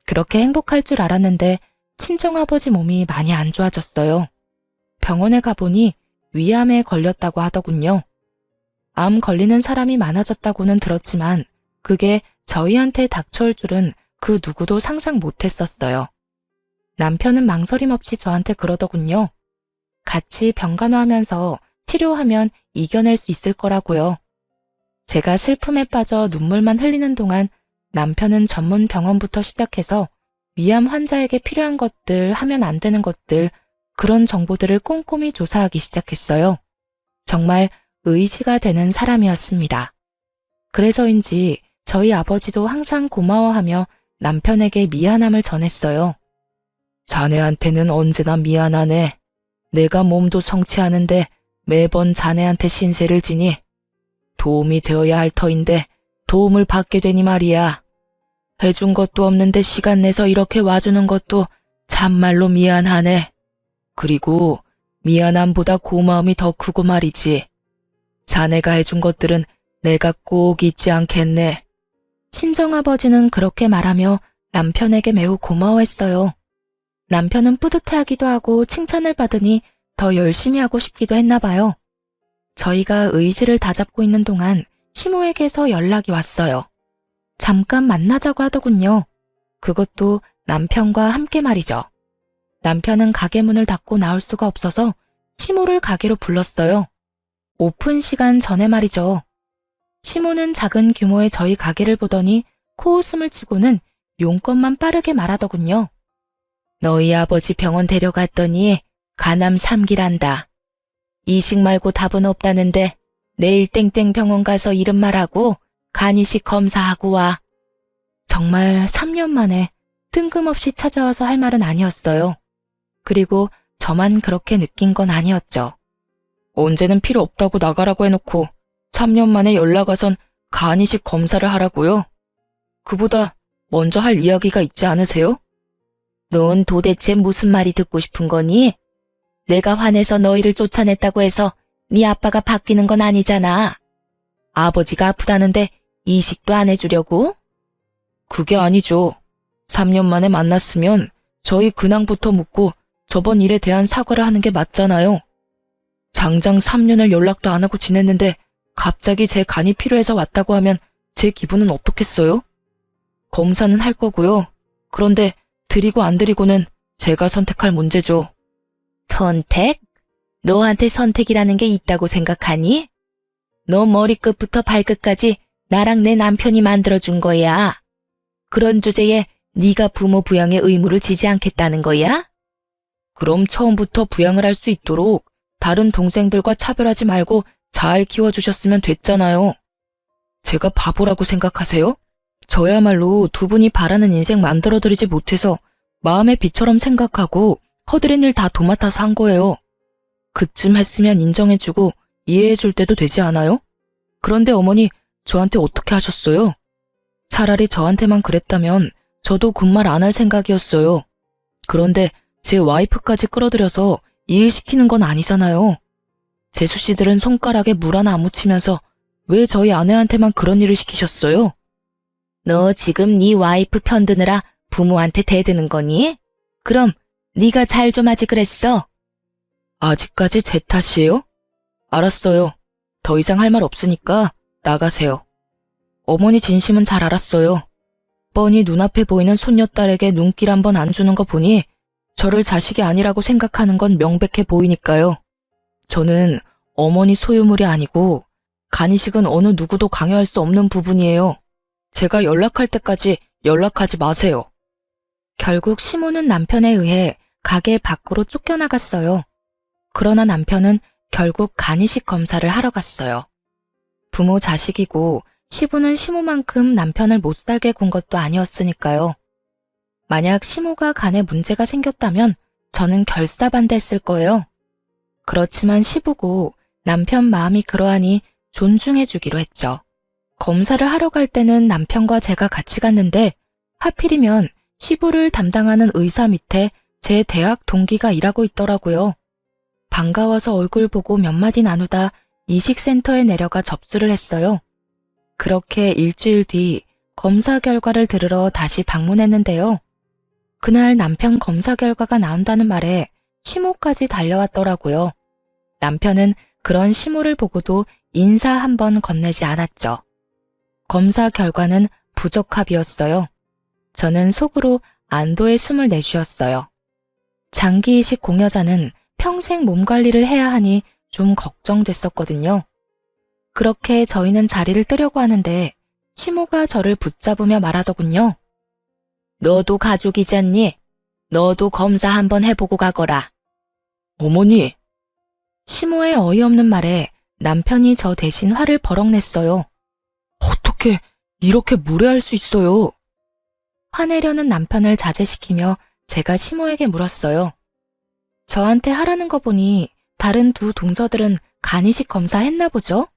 [SPEAKER 1] 그렇게 행복할 줄 알았는데 친정아버지 몸이 많이 안 좋아졌어요. 병원에 가보니 위암에 걸렸다고 하더군요. 암 걸리는 사람이 많아졌다고는 들었지만 그게 저희한테 닥쳐올 줄은 그 누구도 상상 못했었어요. 남편은 망설임 없이 저한테 그러더군요. 같이 병간호하면서 치료하면 이겨낼 수 있을 거라고요. 제가 슬픔에 빠져 눈물만 흘리는 동안 남편은 전문 병원부터 시작해서 위암 환자에게 필요한 것들, 하면 안 되는 것들, 그런 정보들을 꼼꼼히 조사하기 시작했어요. 정말 의지가 되는 사람이었습니다. 그래서인지 저희 아버지도 항상 고마워하며 남편에게 미안함을 전했어요. 자네한테는 언제나 미안하네. 내가 몸도 성취하는데 매번 자네한테 신세를 지니 도움이 되어야 할 터인데 도움을 받게 되니 말이야. 해준 것도 없는데 시간 내서 이렇게 와주는 것도 참말로 미안하네. 그리고 미안함보다 고마움이 더 크고 말이지. 자네가 해준 것들은 내가 꼭 잊지 않겠네. 친정아버지는 그렇게 말하며 남편에게 매우 고마워했어요. 남편은 뿌듯해하기도 하고 칭찬을 받으니 더 열심히 하고 싶기도 했나 봐요. 저희가 의지를 다잡고 있는 동안 시모에게서 연락이 왔어요. 잠깐 만나자고 하더군요. 그것도 남편과 함께 말이죠. 남편은 가게 문을 닫고 나올 수가 없어서 시모를 가게로 불렀어요. 오픈 시간 전에 말이죠. 시모는 작은 규모의 저희 가게를 보더니 코웃음을 치고는 용건만 빠르게 말하더군요. 너희 아버지 병원 데려갔더니 간암 3기란다. 이식 말고 답은 없다는데 내일 땡땡 병원 가서 이름 말하고 간이식 검사하고 와. 정말 3년 만에 뜬금없이 찾아와서 할 말은 아니었어요. 그리고 저만 그렇게 느낀 건 아니었죠. 언제는 필요 없다고 나가라고 해놓고 3년 만에 연락 와선 간이식 검사를 하라고요? 그보다 먼저 할 이야기가 있지 않으세요? 넌 도대체 무슨 말이 듣고 싶은 거니? 내가 화내서 너희를 쫓아냈다고 해서 네 아빠가 바뀌는 건 아니잖아. 아버지가 아프다는데 이식도 안 해주려고? 그게 아니죠. 3년 만에 만났으면 저희 근황부터 묻고 저번 일에 대한 사과를 하는 게 맞잖아요. 장장 3년을 연락도 안 하고 지냈는데 갑자기 제 간이 필요해서 왔다고 하면 제 기분은 어떻겠어요? 검사는 할 거고요. 그런데 드리고 안 드리고는 제가 선택할 문제죠. 선택? 너한테 선택이라는 게 있다고 생각하니? 너 머리끝부터 발끝까지 나랑 내 남편이 만들어준 거야. 그런 주제에 네가 부모 부양의 의무를 지지 않겠다는 거야? 그럼 처음부터 부양을 할 수 있도록 다른 동생들과 차별하지 말고 잘 키워주셨으면 됐잖아요. 제가 바보라고 생각하세요? 저야말로 두 분이 바라는 인생 만들어드리지 못해서 마음의 비처럼 생각하고 허드렛 일 다 도맡아서 한 거예요. 그쯤 했으면 인정해주고 이해해줄 때도 되지 않아요? 그런데 어머니 저한테 어떻게 하셨어요? 차라리 저한테만 그랬다면 저도 군말 안 할 생각이었어요. 그런데 제 와이프까지 끌어들여서 이 일 시키는 건 아니잖아요. 재수 씨들은 손가락에 물 하나 안 묻히면서 왜 저희 아내한테만 그런 일을 시키셨어요? 너 지금 네 와이프 편드느라 부모한테 대드는 거니? 그럼 네가 잘 좀 하지 그랬어? 아직까지 제 탓이에요? 알았어요. 더 이상 할 말 없으니까 나가세요. 어머니 진심은 잘 알았어요. 뻔히 눈앞에 보이는 손녀딸에게 눈길 한번 안 주는 거 보니 저를 자식이 아니라고 생각하는 건 명백해 보이니까요. 저는 어머니 소유물이 아니고 간이식은 어느 누구도 강요할 수 없는 부분이에요. 제가 연락할 때까지 연락하지 마세요. 결국 시모는 남편에 의해 가게 밖으로 쫓겨나갔어요. 그러나 남편은 결국 간이식 검사를 하러 갔어요. 부모 자식이고 시부는 시모만큼 남편을 못 살게 군 것도 아니었으니까요. 만약 시모가 간에 문제가 생겼다면 저는 결사반대했을 거예요. 그렇지만 시부고 남편 마음이 그러하니 존중해주기로 했죠. 검사를 하러 갈 때는 남편과 제가 같이 갔는데 하필이면 시부를 담당하는 의사 밑에 제 대학 동기가 일하고 있더라고요. 반가워서 얼굴 보고 몇 마디 나누다 이식센터에 내려가 접수를 했어요. 그렇게 일주일 뒤 검사 결과를 들으러 다시 방문했는데요. 그날 남편 검사 결과가 나온다는 말에 시모까지 달려왔더라고요. 남편은 그런 시모를 보고도 인사 한 번 건네지 않았죠. 검사 결과는 부적합이었어요. 저는 속으로 안도의 숨을 내쉬었어요. 장기 이식 공여자는 평생 몸 관리를 해야 하니 좀 걱정됐었거든요. 그렇게 저희는 자리를 뜨려고 하는데 시모가 저를 붙잡으며 말하더군요. 너도 가족이잖니? 너도 검사 한번 해보고 가거라. 어머니! 시모의 어이없는 말에 남편이 저 대신 화를 버럭 냈어요. 어떻게 이렇게 무례할 수 있어요? 화내려는 남편을 자제시키며 제가 시모에게 물었어요. 저한테 하라는 거 보니 다른 두 동서들은 간이식 검사 했나 보죠?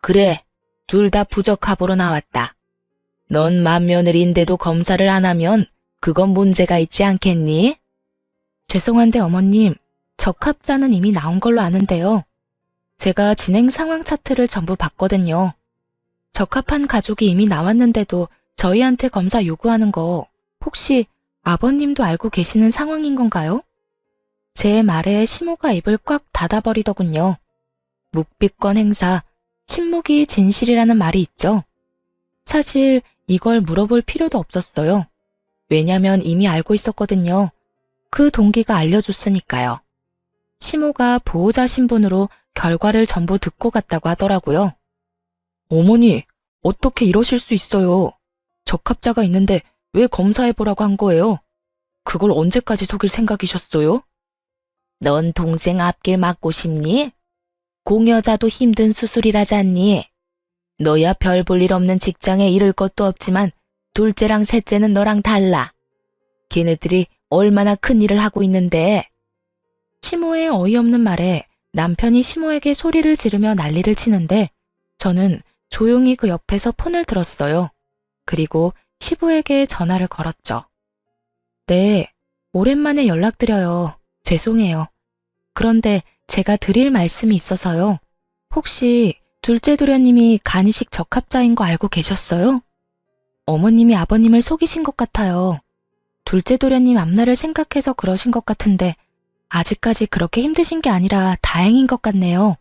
[SPEAKER 1] 그래, 둘 다 부적합으로 나왔다. 넌 맏며느리인데도 검사를 안 하면 그건 문제가 있지 않겠니? 죄송한데 어머님, 적합자는 이미 나온 걸로 아는데요. 제가 진행 상황 차트를 전부 봤거든요. 적합한 가족이 이미 나왔는데도 저희한테 검사 요구하는 거 혹시 아버님도 알고 계시는 상황인 건가요? 제 말에 시모가 입을 꽉 닫아버리더군요. 묵비권 행사, 침묵이 진실이라는 말이 있죠. 사실 이걸 물어볼 필요도 없었어요. 왜냐면 이미 알고 있었거든요. 그 동기가 알려줬으니까요. 시모가 보호자 신분으로 결과를 전부 듣고 갔다고 하더라고요. 어머니, 어떻게 이러실 수 있어요? 적합자가 있는데 왜 검사해보라고 한 거예요? 그걸 언제까지 속일 생각이셨어요? 넌 동생 앞길 막고 싶니? 공여자도 힘든 수술이라잖니. 너야 별 볼 일 없는 직장에 이를 것도 없지만 둘째랑 셋째는 너랑 달라. 걔네들이 얼마나 큰 일을 하고 있는데. 시모의 어이없는 말에 남편이 시모에게 소리를 지르며 난리를 치는데 저는 조용히 그 옆에서 폰을 들었어요. 그리고 시부에게 전화를 걸었죠. 네, 오랜만에 연락드려요. 죄송해요. 그런데 제가 드릴 말씀이 있어서요. 혹시 둘째 도련님이 간이식 적합자인 거 알고 계셨어요? 어머님이 아버님을 속이신 것 같아요. 둘째 도련님 앞날을 생각해서 그러신 것 같은데 아직까지 그렇게 힘드신 게 아니라 다행인 것 같네요.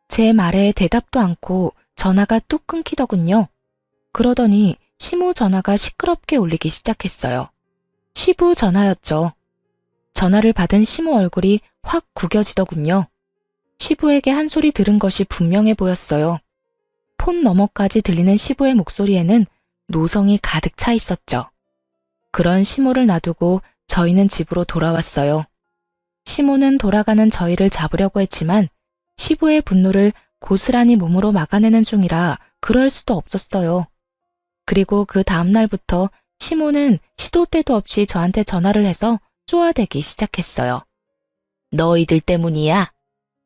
[SPEAKER 1] 제 말에 대답도 않고 전화가 뚝 끊기더군요. 그러더니 시모 전화가 시끄럽게 울리기 시작했어요. 시부 전화였죠. 전화를 받은 시모 얼굴이 확 구겨지더군요. 시부에게 한 소리 들은 것이 분명해 보였어요. 폰 너머까지 들리는 시부의 목소리에는 노성이 가득 차 있었죠. 그런 시모를 놔두고 저희는 집으로 돌아왔어요. 시모는 돌아가는 저희를 잡으려고 했지만 시부의 분노를 고스란히 몸으로 막아내는 중이라 그럴 수도 없었어요. 그리고 그 다음날부터 시모는 시도 때도 없이 저한테 전화를 해서 쪼아대기 시작했어요. 너희들 때문이야.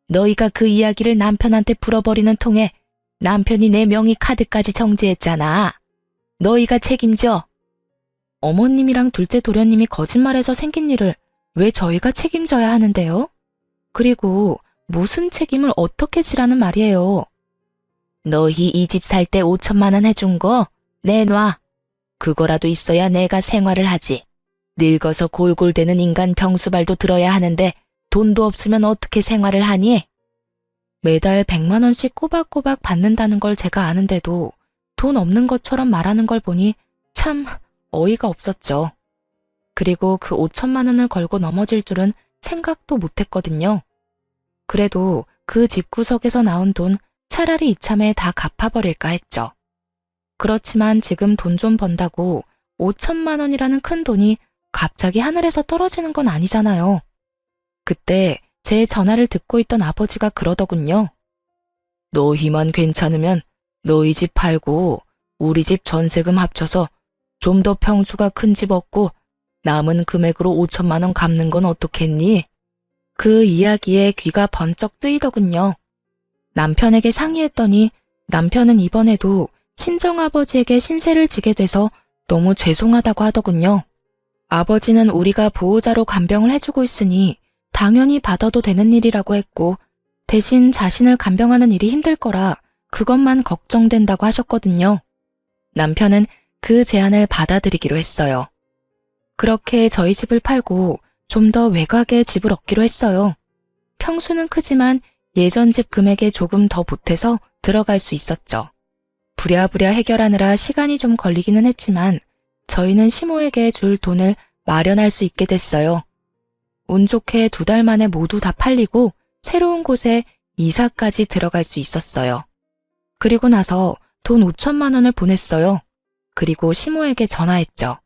[SPEAKER 1] 너희가 그 이야기를 남편한테 풀어버리는 통에 남편이 내 명의 카드까지 정지했잖아. 너희가 책임져. 어머님이랑 둘째 도련님이 거짓말해서 생긴 일을 왜 저희가 책임져야 하는데요? 그리고 무슨 책임을 어떻게 지라는 말이에요? 너희 이 집 살 때 5천만 원 해준 거 내놔. 그거라도 있어야 내가 생활을 하지. 늙어서 골골대는 인간 병수발도 들어야 하는데 돈도 없으면 어떻게 생활을 하니? 매달 100만 원씩 꼬박꼬박 받는다는 걸 제가 아는데도 돈 없는 것처럼 말하는 걸 보니 참 어이가 없었죠. 그리고 그 5천만 원을 걸고 넘어질 줄은 생각도 못했거든요. 그래도 그 집구석에서 나온 돈 차라리 이참에 다 갚아버릴까 했죠. 그렇지만 지금 돈 좀 번다고 5천만 원이라는 큰 돈이 갑자기 하늘에서 떨어지는 건 아니잖아요. 그때 제 전화를 듣고 있던 아버지가 그러더군요. 너희만 괜찮으면 너희 집 팔고 우리 집 전세금 합쳐서 좀 더 평수가 큰 집 얻고 남은 금액으로 5천만 원 갚는 건 어떻겠니? 그 이야기에 귀가 번쩍 뜨이더군요. 남편에게 상의했더니 남편은 이번에도 친정아버지에게 신세를 지게 돼서 너무 죄송하다고 하더군요. 아버지는 우리가 보호자로 간병을 해주고 있으니 당연히 받아도 되는 일이라고 했고 대신 자신을 간병하는 일이 힘들 거라 그것만 걱정된다고 하셨거든요. 남편은 그 제안을 받아들이기로 했어요. 그렇게 저희 집을 팔고 좀 더 외곽에 집을 얻기로 했어요. 평수는 크지만 예전 집 금액에 조금 더 보태서 들어갈 수 있었죠. 부랴부랴 해결하느라 시간이 좀 걸리기는 했지만 저희는 시모에게 줄 돈을 마련할 수 있게 됐어요. 운 좋게 2달 만에 모두 다 팔리고 새로운 곳에 이사까지 들어갈 수 있었어요. 그리고 나서 돈 5천만 원을 보냈어요. 그리고 시모에게 전화했죠.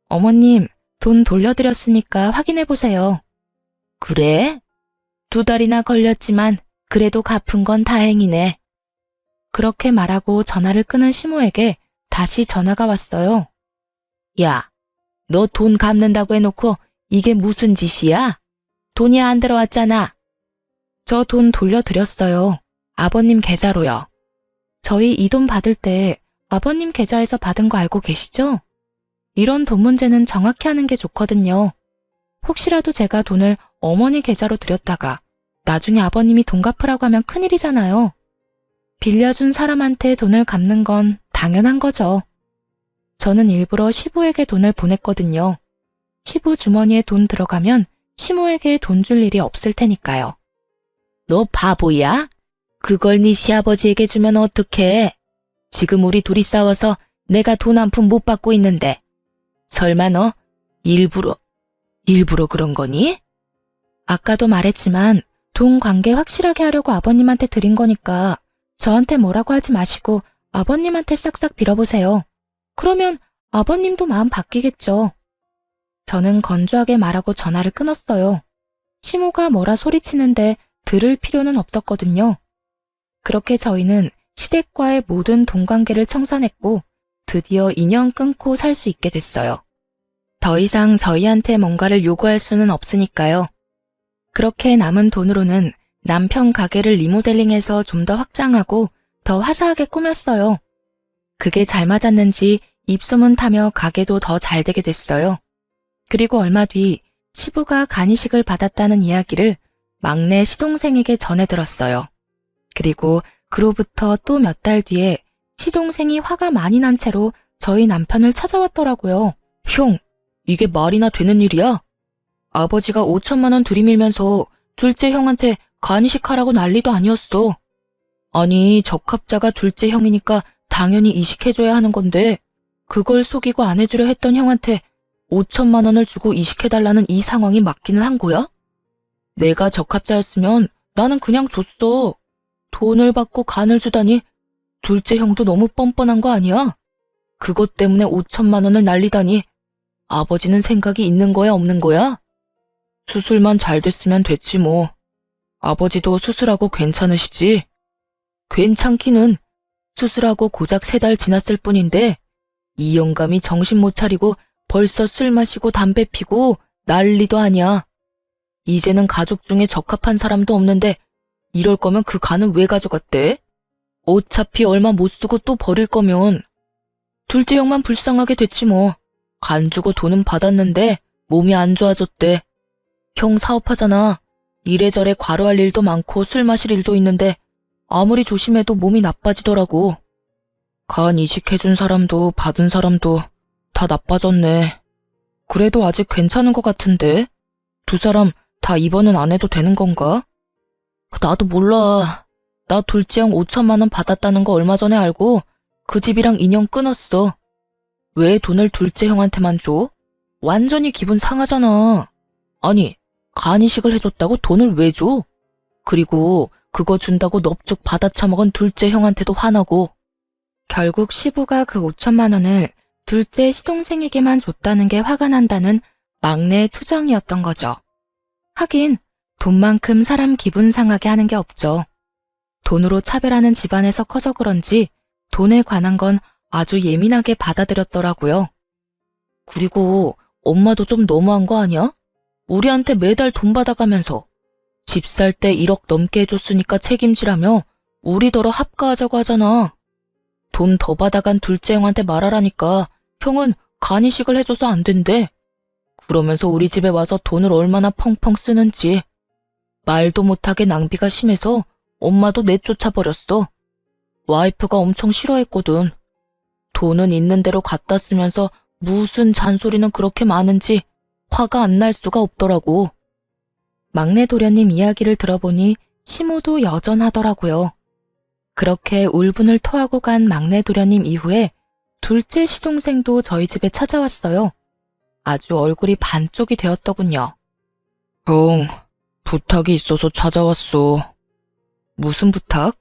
[SPEAKER 1] 어머님, 돈 돌려드렸으니까 확인해보세요. 그래? 2달이나 걸렸지만 그래도 갚은 건 다행이네. 그렇게 말하고 전화를 끊은 시모에게 다시 전화가 왔어요. 야, 너 돈 갚는다고 해놓고 이게 무슨 짓이야? 돈이 안 들어왔잖아. 저 돈 돌려드렸어요. 아버님 계좌로요. 저희 이 돈 받을 때 아버님 계좌에서 받은 거 알고 계시죠? 이런 돈 문제는 정확히 하는 게 좋거든요. 혹시라도 제가 돈을 어머니 계좌로 드렸다가 나중에 아버님이 돈 갚으라고 하면 큰일이잖아요. 빌려준 사람한테 돈을 갚는 건 당연한 거죠. 저는 일부러 시부에게 돈을 보냈거든요. 시부 주머니에 돈 들어가면 시모에게 돈 줄 일이 없을 테니까요. 너 바보야? 그걸 네 시아버지에게 주면 어떡해? 지금 우리 둘이 싸워서 내가 돈 한 푼 못 받고 있는데. 설마 너 일부러 그런 거니? 아까도 말했지만 돈 관계 확실하게 하려고 아버님한테 드린 거니까 저한테 뭐라고 하지 마시고 아버님한테 싹싹 빌어보세요. 그러면 아버님도 마음 바뀌겠죠. 저는 건조하게 말하고 전화를 끊었어요. 시모가 뭐라 소리치는데 들을 필요는 없었거든요. 그렇게 저희는 시댁과의 모든 돈관계를 청산했고 드디어 인연 끊고 살 수 있게 됐어요. 더 이상 저희한테 뭔가를 요구할 수는 없으니까요. 그렇게 남은 돈으로는 남편 가게를 리모델링해서 좀 더 확장하고 더 화사하게 꾸몄어요. 그게 잘 맞았는지 입소문 타며 가게도 더 잘 되게 됐어요. 그리고 얼마 뒤 시부가 간이식을 받았다는 이야기를 막내 시동생에게 전해 들었어요. 그리고 그로부터 또 몇 달 뒤에 시동생이 화가 많이 난 채로 저희 남편을 찾아왔더라고요. 형, 이게 말이나 되는 일이야? 아버지가 5천만 원 들이밀면서 둘째 형한테 간이식하라고 난리도 아니었어. 아니, 적합자가 둘째 형이니까 당연히 이식해줘야 하는 건데 그걸 속이고 안 해주려 했던 형한테 5천만 원을 주고 이식해달라는 이 상황이 맞기는 한 거야? 내가 적합자였으면 나는 그냥 줬어. 돈을 받고 간을 주다니 둘째 형도 너무 뻔뻔한 거 아니야? 그것 때문에 5천만 원을 날리다니 아버지는 생각이 있는 거야 없는 거야? 수술만 잘 됐으면 됐지 뭐. 아버지도 수술하고 괜찮으시지? 괜찮기는 수술하고 고작 3달 지났을 뿐인데 이 영감이 정신 못 차리고 벌써 술 마시고 담배 피고 난리도 아니야. 이제는 가족 중에 적합한 사람도 없는데 이럴 거면 그 간은 왜 가져갔대? 어차피 얼마 못 쓰고 또 버릴 거면. 둘째 형만 불쌍하게 됐지 뭐. 간 주고 돈은 받았는데 몸이 안 좋아졌대. 형 사업하잖아. 이래저래 과로할 일도 많고 술 마실 일도 있는데 아무리 조심해도 몸이 나빠지더라고. 간 이식해준 사람도 받은 사람도 다 나빠졌네. 그래도 아직 괜찮은 것 같은데? 두 사람 다 입원은 안 해도 되는 건가? 나도 몰라. 나 둘째 형 5천만 원 받았다는 거 얼마 전에 알고 그 집이랑 인연 끊었어. 왜 돈을 둘째 형한테만 줘? 완전히 기분 상하잖아. 아니, 간이식을 해줬다고 돈을 왜 줘? 그리고 그거 준다고 넙죽 받아쳐먹은 둘째 형한테도 화나고. 결국 시부가 그 5천만 원을 둘째 시동생에게만 줬다는 게 화가 난다는 막내의 투정이었던 거죠. 하긴 돈만큼 사람 기분 상하게 하는 게 없죠. 돈으로 차별하는 집안에서 커서 그런지 돈에 관한 건 아주 예민하게 받아들였더라고요. 그리고 엄마도 좀 너무한 거 아니야? 우리한테 매달 돈 받아가면서 집 살 때 1억 넘게 해줬으니까 책임지라며 우리더러 합가하자고 하잖아. 돈 더 받아간 둘째 형한테 말하라니까 형은 간이식을 해줘서 안 된대. 그러면서 우리 집에 와서 돈을 얼마나 펑펑 쓰는지. 말도 못하게 낭비가 심해서 엄마도 내쫓아버렸어. 와이프가 엄청 싫어했거든. 돈은 있는 대로 갖다 쓰면서 무슨 잔소리는 그렇게 많은지 화가 안 날 수가 없더라고. 막내 도련님 이야기를 들어보니 시모도 여전하더라고요. 그렇게 울분을 토하고 간 막내 도련님 이후에 둘째 시동생도 저희 집에 찾아왔어요. 아주 얼굴이 반쪽이 되었더군요. 형, 부탁이 있어서 찾아왔어. 무슨 부탁?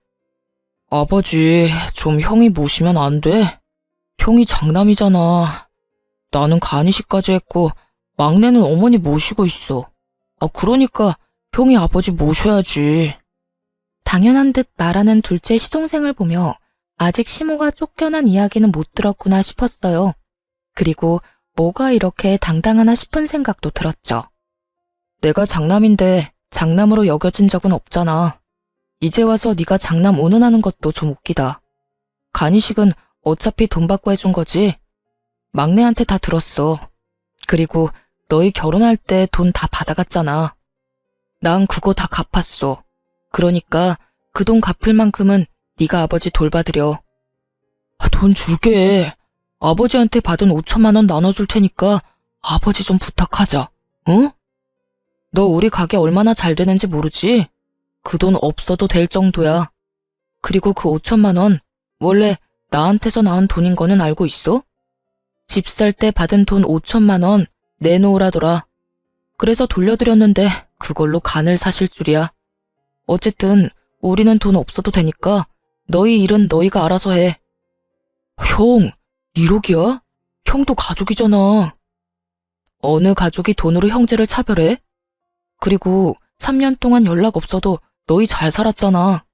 [SPEAKER 1] 아버지, 좀 형이 모시면 안 돼? 형이 장남이잖아. 나는 간이식까지 했고 막내는 어머니 모시고 있어. 그러니까 형이 아버지 모셔야지. 당연한 듯 말하는 둘째 시동생을 보며 아직 시모가 쫓겨난 이야기는 못 들었구나 싶었어요. 그리고 뭐가 이렇게 당당하나 싶은 생각도 들었죠. 내가 장남인데 장남으로 여겨진 적은 없잖아. 이제 와서 네가 장남 운운하는 것도 좀 웃기다. 간이식은 어차피 돈 받고 해준 거지. 막내한테 다 들었어. 그리고 너희 결혼할 때 돈 다 받아갔잖아. 난 그거 다 갚았어. 그러니까 그 돈 갚을 만큼은 네가 아버지 돌봐드려. 돈 줄게. 아버지한테 받은 5천만 원 나눠줄 테니까 아버지 좀 부탁하자. 어? 너 우리 가게 얼마나 잘 되는지 모르지? 그 돈 없어도 될 정도야. 그리고 그 5천만 원 원래 나한테서 나온 돈인 거는 알고 있어? 집 살 때 받은 돈 5천만 원 내놓으라더라. 그래서 돌려드렸는데 그걸로 간을 사실 줄이야. 어쨌든 우리는 돈 없어도 되니까 너희 일은 너희가 알아서 해. 형, 1억이야? 형도 가족이잖아. 어느 가족이 돈으로 형제를 차별해? 그리고 3년 동안 연락 없어도 너희 잘 살았잖아.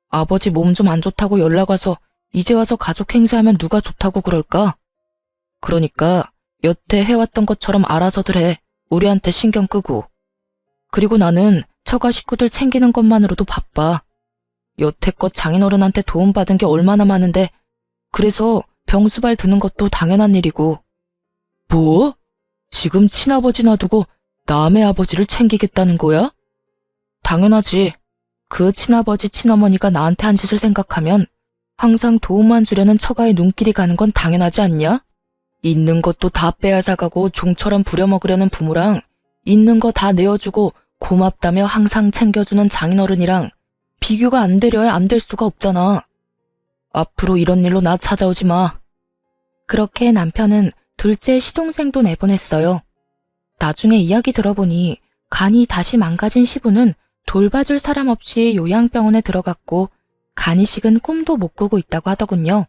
[SPEAKER 1] 아버지 몸 좀 안 좋다고 연락 와서 이제 와서 가족 행세하면 누가 좋다고 그럴까? 그러니까 여태 해왔던 것처럼 알아서들 해. 우리한테 신경 끄고. 그리고 나는 처가 식구들 챙기는 것만으로도 바빠. 여태껏 장인어른한테 도움받은 게 얼마나 많은데 그래서 병수발 드는 것도 당연한 일이고. 뭐? 지금 친아버지 놔두고 남의 아버지를 챙기겠다는 거야? 당연하지. 그 친아버지 친어머니가 나한테 한 짓을 생각하면 항상 도움만 주려는 처가의 눈길이 가는 건 당연하지 않냐? 있는 것도 다 빼앗아가고 종처럼 부려먹으려는 부모랑 있는 거 다 내어주고 고맙다며 항상 챙겨주는 장인어른이랑 비교가 안 되려야 안 될 수가 없잖아. 앞으로 이런 일로 나 찾아오지 마. 그렇게 남편은 둘째 시동생도 내보냈어요. 나중에 이야기 들어보니 간이 다시 망가진 시부는 돌봐줄 사람 없이 요양병원에 들어갔고 간이식은 꿈도 못 꾸고 있다고 하더군요.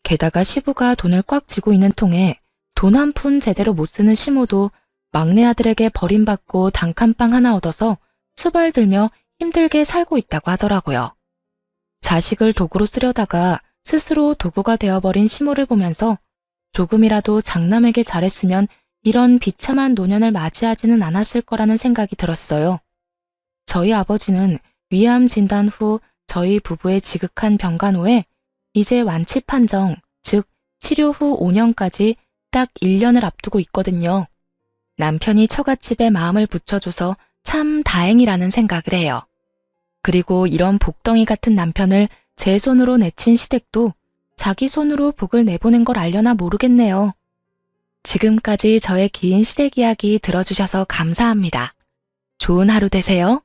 [SPEAKER 1] 게다가 시부가 돈을 꽉 쥐고 있는 통에 돈 한 푼 제대로 못 쓰는 시모도 막내 아들에게 버림받고 단칸방 하나 얻어서 수발 들며 힘들게 살고 있다고 하더라고요. 자식을 도구로 쓰려다가 스스로 도구가 되어버린 시모를 보면서 조금이라도 장남에게 잘했으면 이런 비참한 노년을 맞이하지는 않았을 거라는 생각이 들었어요. 저희 아버지는 위암 진단 후 저희 부부의 지극한 병간호에 이제 완치 판정, 즉 치료 후 5년까지 딱 1년을 앞두고 있거든요. 남편이 처갓집에 마음을 붙여줘서 참 다행이라는 생각을 해요. 그리고 이런 복덩이 같은 남편을 제 손으로 내친 시댁도 자기 손으로 복을 내보낸 걸 알려나 모르겠네요. 지금까지 저의 긴 시댁 이야기 들어주셔서 감사합니다. 좋은 하루 되세요.